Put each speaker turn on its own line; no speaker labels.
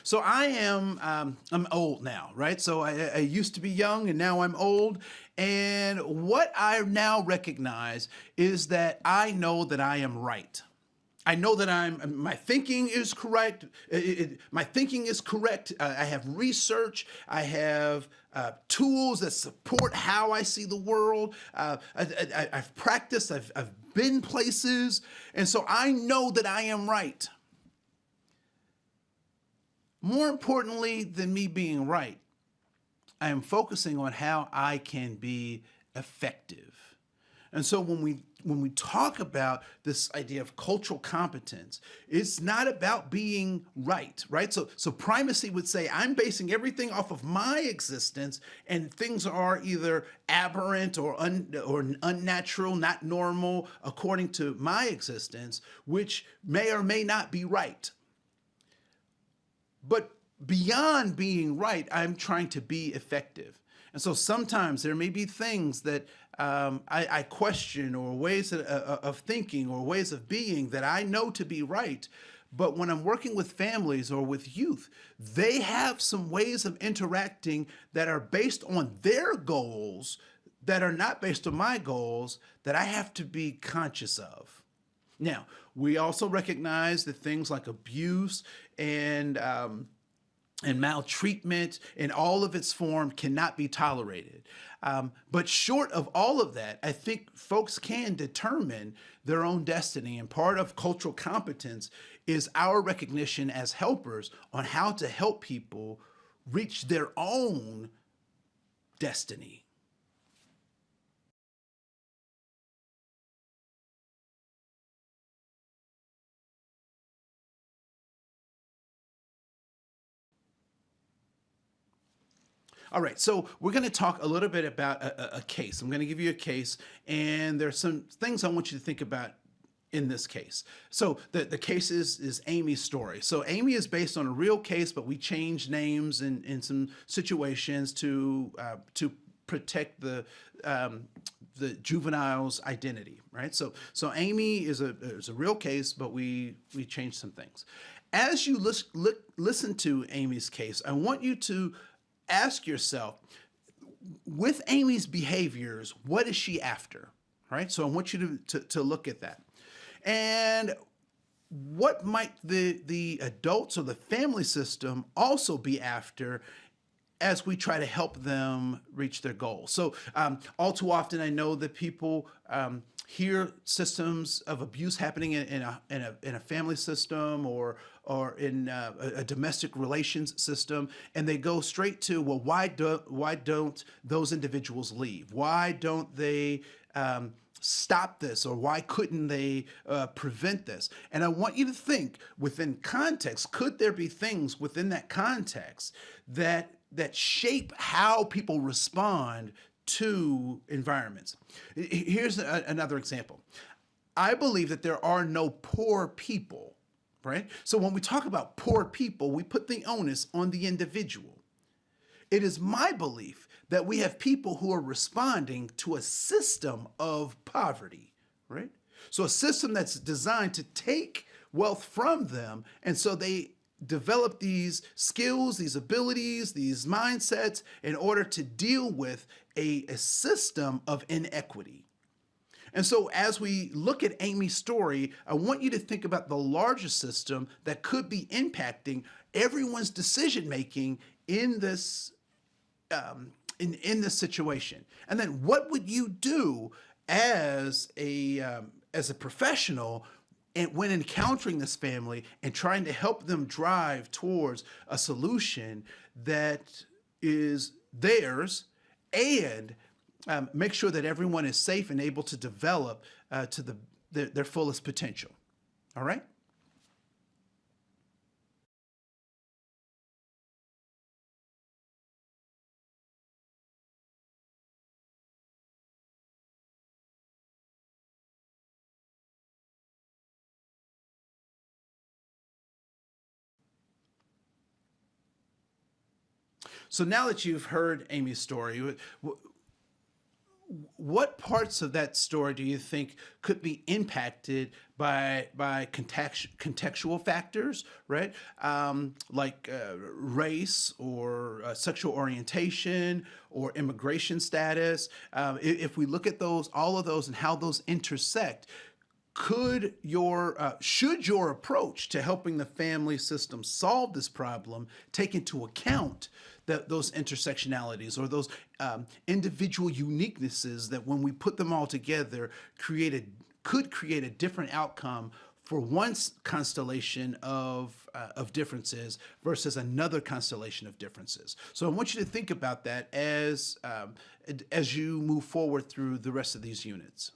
So I'm old now, right? So I used to be young and now I'm old. And what I now recognize is that I know that I am right. I know that my thinking is correct. My thinking is correct. I have research. I have tools that support how I see the world. I've practiced. I've been places. And so I know that I am right. More importantly than me being right, I am focusing on how I can be effective. And so when we talk about this idea of cultural competence, it's not about being right, right? So primacy would say I'm basing everything off of my existence, and things are either aberrant or unnatural, not normal according to my existence, which may or may not be right. But beyond being right, I'm trying to be effective. And so sometimes there may be things that I question, or ways of thinking or ways of being that I know to be right. But when I'm working with families or with youth, they have some ways of interacting that are based on their goals, that are not based on my goals, that I have to be conscious of. Now, we also recognize that things like abuse and maltreatment in all of its form cannot be tolerated. But short of all of that, I think folks can determine their own destiny. And part of cultural competence is our recognition as helpers on how to help people reach their own destiny. All right, so we're going to talk a little bit about a case. I'm going to give you a case, and there's some things I want you to think about in this case. So the case is Amy's story. So Amy is based on a real case, but we changed names in some situations to protect the juvenile's identity, right? So Amy is a real case, but we changed some things. As you listen to Amy's case, I want you to ask yourself, with Amy's behaviors, what is she after? Right? So I want you to look at that. And what might the adults or the family system also be after as we try to help them reach their goals? So all too often, I know that people hear systems of abuse happening in a family system or in a domestic relations system, and they go straight to, well, why don't those individuals leave? Why don't they stop this, or why couldn't they prevent this? And I want you to think within context, could there be things within that context that shape how people respond to environments? Here's another example. I believe that there are no poor people, right? So when we talk about poor people, we put the onus on the individual. It is my belief that we have people who are responding to a system of poverty, right? So a system that's designed to take wealth from them, and so they develop these skills, these abilities, these mindsets in order to deal with a system of inequity. And so as we look at Amy's story, I want you to think about the larger system that could be impacting everyone's decision making in this in this situation. And then what would you do as a professional and when encountering this family and trying to help them drive towards a solution that is theirs, and make sure that everyone is safe and able to develop to their fullest potential. All right? So now that you've heard Amy's story, what parts of that story do you think could be impacted by contextual factors, right? Like race or sexual orientation or immigration status. If we look at those, all of those, and how those intersect, should your approach to helping the family system solve this problem take into account those intersectionalities or those individual uniquenesses that, when we put them all together, could create a different outcome for one constellation of differences versus another constellation of differences? So I want you to think about that as you move forward through the rest of these units.